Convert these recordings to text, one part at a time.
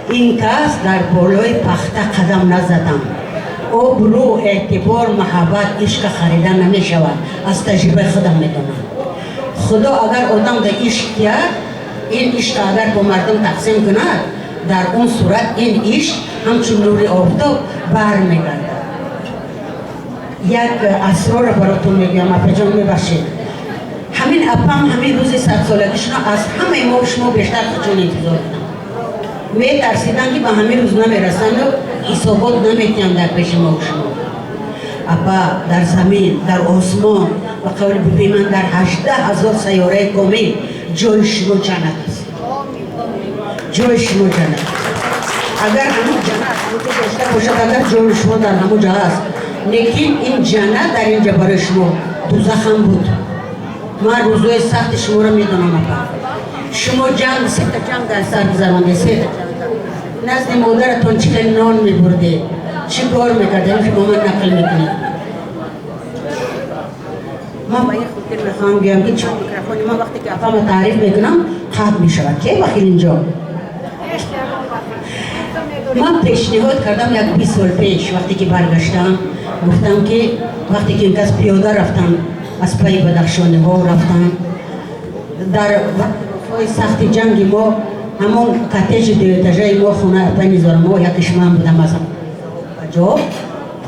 این کس در بالای پخته قدم نزدم. آبرو، اعتبار، محبت، عشق خریدن نمی شود. از تجربه خودم میدونم. خدا اگر آدم در عشق کرد، این عشق اگر با مردم تقسیم کند، در اون صورت این عشق همچون نور آفتاب برمیگردد. یک اسرار براتون میگم، اپا جان میبخشید. همین اپام همین روز 100 سالگیشون از همه ما و شما بیشتر خودشون انتظار بودم. میترسیدن که به همین روز نمیرسند و حسابات نمیتیم در پیش ما و شما. اپا در زمین، در آسمان و قول ببین من در 18,000 سیاره کامل جای شما جنت است. جای شما جنت است. اگر همون جنت داشته باشد، اگر جای شما در همون جا هست، لیکن این جنت در اینجا برای شما دوزخ هم بود. من روزای سخت شما را میدونم اپا. شما جنگ، 3 تا جنگ در سر گذرانده، 3 تا جنگ. نزد مادرتون چقدر نان میبرده، چی کار میکرده، که با من نقل میکنید. من با این خودتر میخوام بگم که چون میکرفونی من وقتی که اپام تعریف میکنم قطع میشود. که بخیر اینجا من پیشنهاد کردم یک 20 سال پیش وقتی که برگشتم، گفتم که وقتی که این کس پیاده رفتن از پای بدخشانی ها رفتن در وقت سخت جنگ ما، همون کتیج دیتاژه ما خونه پنیزار ما یکیش من بودم از بجا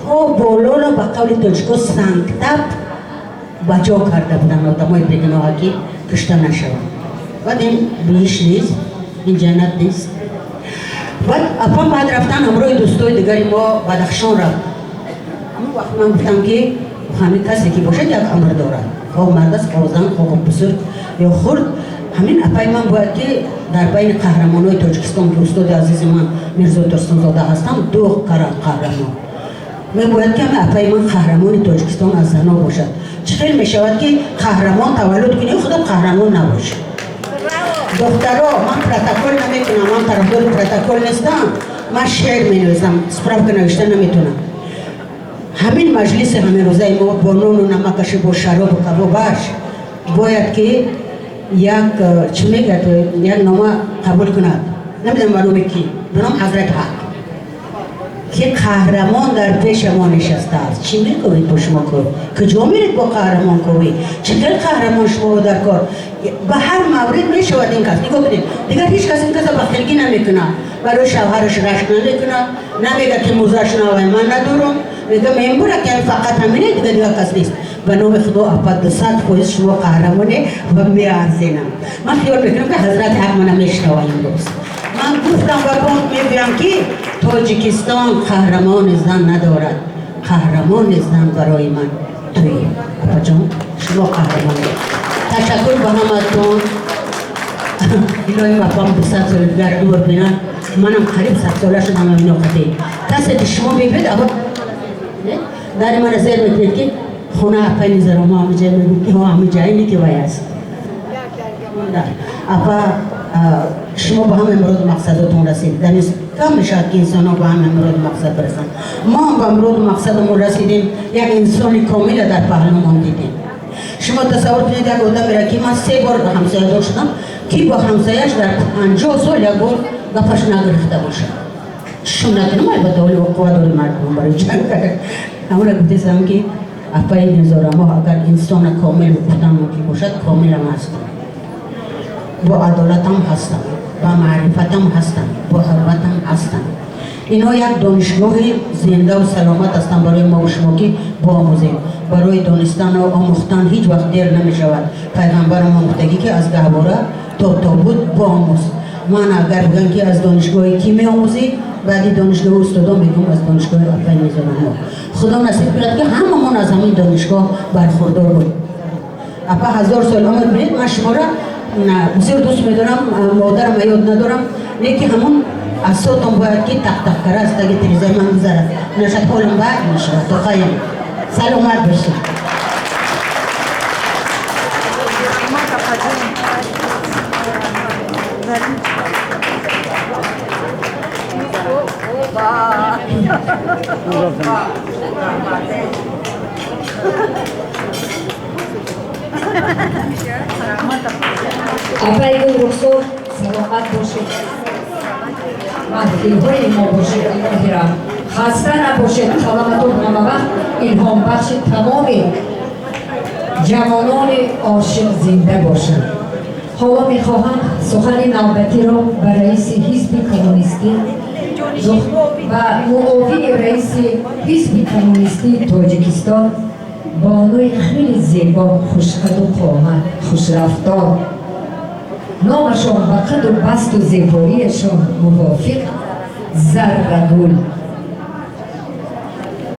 تا بالا را به قول تاجیکو سنگتب بجا کرده بودن آدمای بگناه که کشته نشوند. بعد این بیش نیست، این جنت نیست. بعد اپام بعد رفتن همراه دوستای دیگری ما بدخشان رفت. همون وقت من گفتم که همین کسی که باشد یک امر دارد، خواه مرد است، خواه زن، خواه بزرگ یا خرد. همین اپای من باید که در بین قهرمانای تاجیکستان که استاد عزیز من میرزا ترسان زاده هستم، 2 قهرمان میباید که همین اپای من قهرمان تاجیکستان از زنها باشد. چطور میشود که قهرمان تولد کنی خودم قهرمان نباشه؟ دخترها من پروتکل نمیتونم، من طرفدار پروتکل نیستم، من شعر مینویسم، سپراو که نوشته نمیتونم. همین مجلس همین روزه ما با نون و نمکش با شراب و کبابش باید که یک چی میگه یک نامه قبول کند، نمیدونم معلومه کی، به نام حضرت حق که قهرمان در پیش ما نشسته است. چی میکنید با شما کار؟ کجا میرید با قهرمان کوی؟ چطور قهرمان شما در کار؟ به هر مورد میشود این کس نگاه کنید، دیگر هیچ کس این کس بخیلگی نمیکنه، برای شوهرش رشک نمیکنه، نمیگه که موزش نوای من ندارم، میگه میمبوره که فقط همینه، دیگر کس نیست. به نام خدا اپا 200% شما قهرمانه و میارزینم. من خیال میکنم که حضرت حق من میشنوه این روز. من گفتم و باید میگم که تاجیکستان قهرمان زن ندارد، قهرمان زن برای من توی. اپا جان شما قهرمانه. تشکر به همتون. الهی اپام 200 سال دیگر دور بینن، منم قریب 100 ساله شدم همین وقتی. دست شما ببینید اپا در من زیر میکنید که خونه اپا نیزر ما همه جای میگم که همه جایی نیکی باید است. اپا شما با همه مراد مقصدتون رسید. دنیز کم میشد که انسان ها با همه مراد مقصد برسن. ما هم با مراد مقصدمون رسیدیم، یک انسان کامل در پهلومان دیدیم. شما تصور کنید یک آدم میره که من 3 بار همسایه داشتم که با همسایهش در 50 سال یک بار گپش نگرفته باشه. شما نکنم البته ولی وقوع داری مردم برای جنگ کرد. همون را گفتم که اپای نظاره ما اگر انسان کامل بودن که باشد کامل هم هستم، با عدالت هم هستم، با معرفت هم هستم، با حرمت هم هستم. اینا یک دانشگاه زنده و سلامت هستن برای ما و شما که با آموزیم. برای دانستن و آموختن هیچ وقت دیر نمی شود. پیغمبر ما گفتگی که از گهواره تا تابوت با آموز. من اگر بگم که از دانشگاه کی می آموزی، بعدی دانشگاه استادان میگم از دانشگاه اپای نظام ما. خدا نصیب کرد که هممون از همین دانشگاه برخوردار بود. اپا 1000 سال عمر برید. من شما را بسیار دوست میدارم، مادرم یاد ندارم، لیکن همون اساتون باید که تق تق کره است که تریزای من بذاره نشد حالم بعد میشه تو خواهیم سلامت بشید. Apa itu rusuh? Selamat bersih. محفل‌های ما باشد محترم خسته نباشد سلامت و هموقت الهام بخش تمام جوانان عاشق زنده باشد. حالا میخواهم سخن نوبتی را به رئیس حزب کمونیستی و معاون رئیس حزب کمونیستی تاجیکستان بانوی خیلی زیبا خوشقد و قامت خوشرفتار نامشان به قد و بست و زیباییشان موافق زربگل